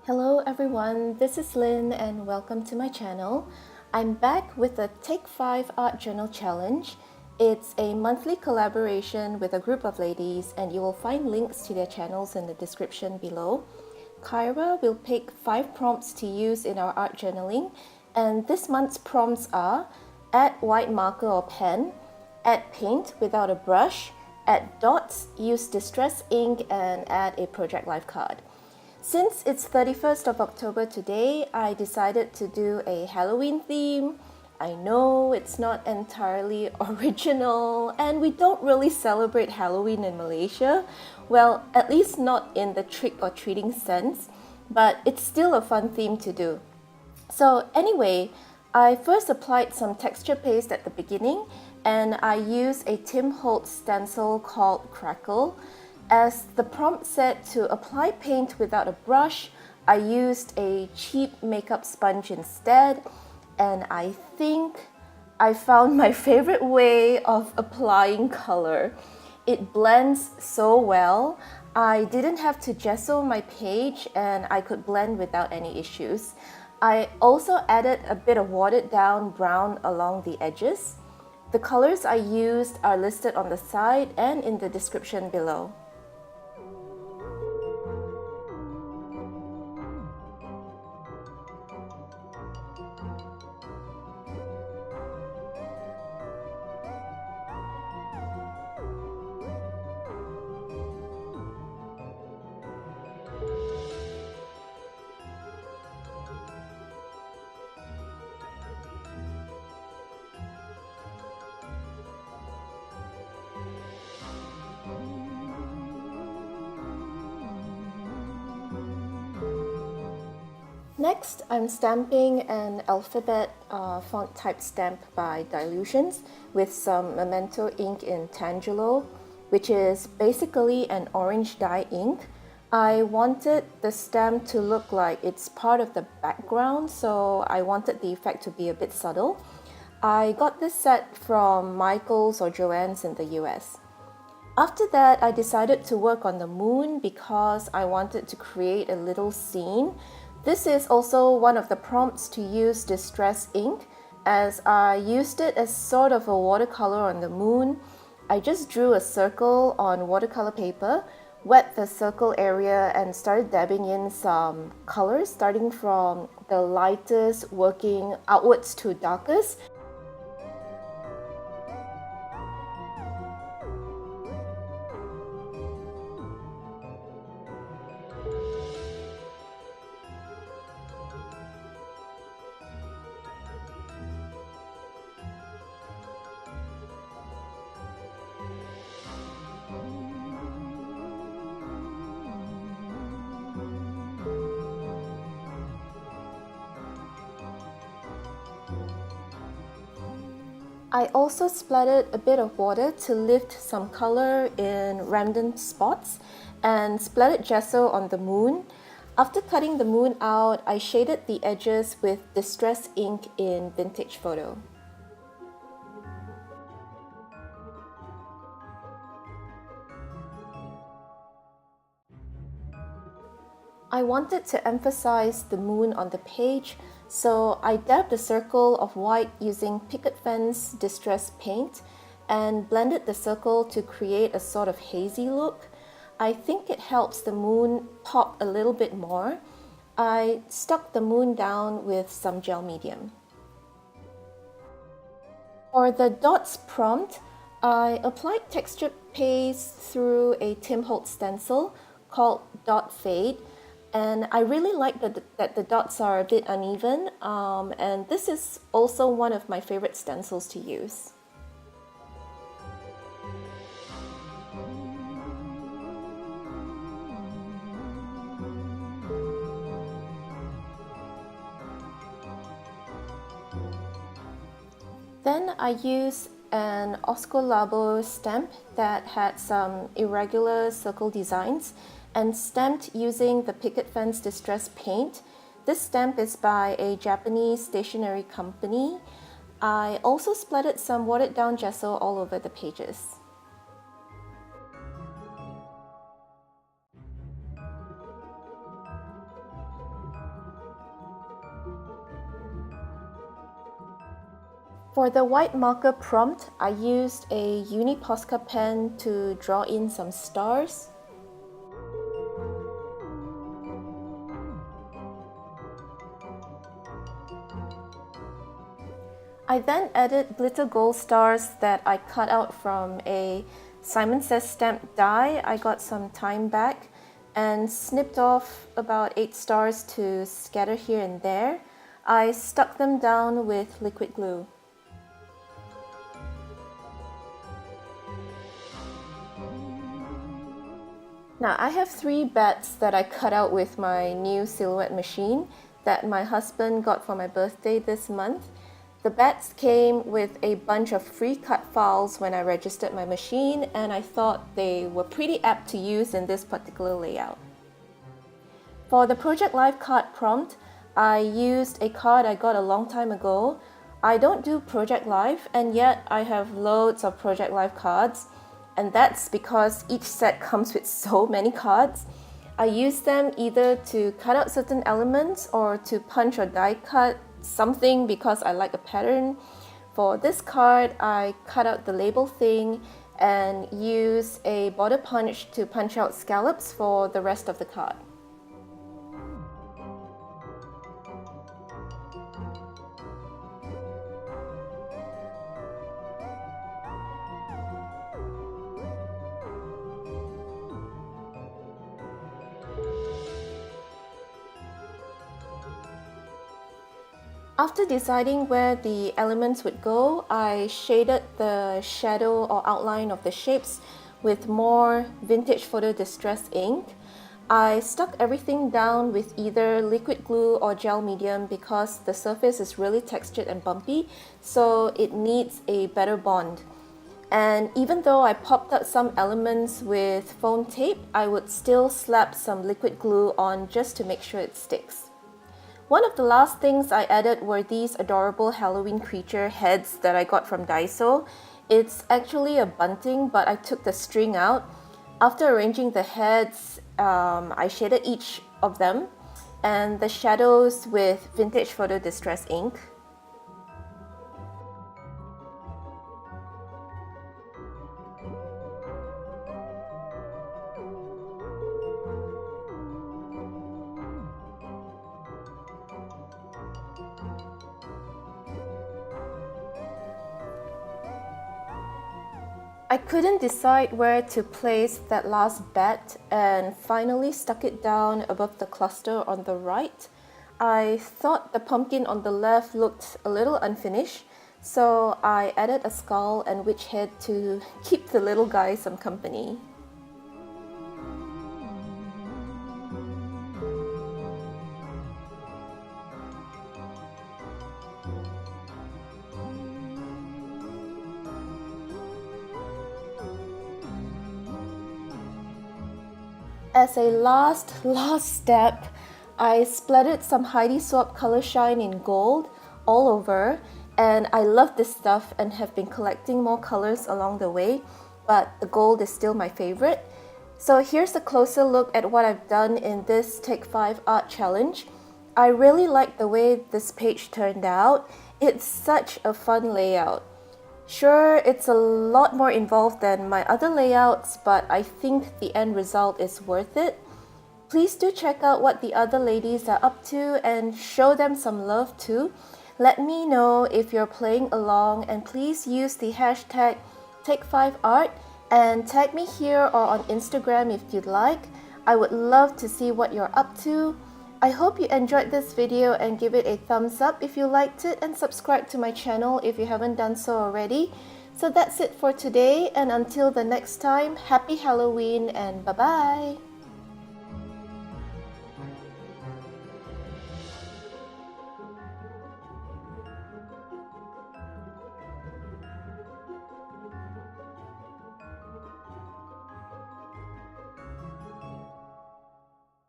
Hello everyone, this is Lynn and welcome to my channel. I'm back with the Take 5 Art Journal Challenge. It's a monthly collaboration with a group of ladies and you will find links to their channels in the description below. Kyra will pick 5 prompts to use in our art journaling, and this month's prompts are: add white marker or pen, add paint without a brush, add dots, use distress ink, and add a project life card. Since it's 31st of October today, I decided to do a Halloween theme. I know it's not entirely original and we don't really celebrate Halloween in Malaysia. Well, at least not in the trick-or-treating sense, but it's still a fun theme to do. So anyway, I first applied some texture paste at the beginning and I used a Holtz stencil called Crackle. As the prompt said to apply paint without a brush, I used a cheap makeup sponge instead, and I think I found my favorite way of applying color. It blends so well. I didn't have to gesso my page and I could blend without any issues. I also added a bit of watered down brown along the edges. The colors I used are listed on the side and in the description below. Next, I'm stamping an alphabet font type stamp by Dylusions with some Memento ink in Tangelo, which is basically an orange dye ink. I wanted the stamp to look like it's part of the background, so I wanted the effect to be a bit subtle. I got this set from Michael's or Joann's in the US. After that, I decided to work on the moon because I wanted to create a little scene. This is also one of the prompts to use distress ink, as I used it as sort of a watercolor on the moon. I just drew a circle on watercolor paper, wet the circle area and started dabbing in some colors, starting from the lightest working outwards to darkest. I also splattered a bit of water to lift some color in random spots and splattered gesso on the moon. After cutting the moon out, I shaded the edges with distress ink in Vintage Photo. I wanted to emphasize the moon on the page, so I dabbed a circle of white using Picket fence distress paint and blended the circle to create a sort of hazy look. I think it helps the moon pop a little bit more. I stuck the moon down with some gel medium. For the dots prompt, I applied texture paste through a Holtz stencil called Dot Fade. And I really like that the dots are a bit uneven, and this is also one of my favorite stencils to use. Then I used an Oscolabo stamp that had some irregular circle designs and stamped using the Picket fence distress paint. This stamp is by a Japanese stationery company. I also splattered some watered down gesso all over the pages. For the white marker prompt, I used a Uni Posca pen to draw in some stars. I then added glitter gold stars that I cut out from a Simon Says stamped die I got some time back, and snipped off about 8 stars to scatter here and there. I stuck them down with liquid glue. Now I have 3 bats that I cut out with my new silhouette machine that my husband got for my birthday this month. The bats came with a bunch of free cut files when I registered my machine, and I thought they were pretty apt to use in this particular layout. For the Project Life card prompt, I used a card I got a long time ago. I don't do Project Life, and yet I have loads of Project Life cards, and that's because each set comes with so many cards. I use them either to cut out certain elements or to punch or die cut something because I like a pattern. For this card, I cut out the label thing and use a border punch to punch out scallops for the rest of the card. After deciding where the elements would go, I shaded the shadow or outline of the shapes with more vintage photo distress ink. I stuck everything down with either liquid glue or gel medium because the surface is really textured and bumpy, so it needs a better bond. And even though I popped up some elements with foam tape, I would still slap some liquid glue on just to make sure it sticks. One of the last things I added were these adorable Halloween creature heads that I got from Daiso. It's actually a bunting, but I took the string out. After arranging the heads, I shaded each of them and the shadows with vintage photo distress ink. I couldn't decide where to place that last bat and finally stuck it down above the cluster on the right. I thought the pumpkin on the left looked a little unfinished, so I added a skull and witch head to keep the little guy some company. As a last step, I splattered some Heidi Swapp Color Shine in gold all over, and I love this stuff and have been collecting more colors along the way, but the gold is still my favorite. So here's a closer look at what I've done in this Take 5 art challenge. I really like the way this page turned out. It's such a fun layout. Sure, it's a lot more involved than my other layouts, but I think the end result is worth it. Please do check out what the other ladies are up to and show them some love too. Let me know if you're playing along, and please use the hashtag Take5Art and tag me here or on Instagram if you'd like. I would love to see what you're up to. I hope you enjoyed this video and give it a thumbs up if you liked it, and subscribe to my channel if you haven't done so already. So that's it for today, and until the next time, happy Halloween and bye-bye!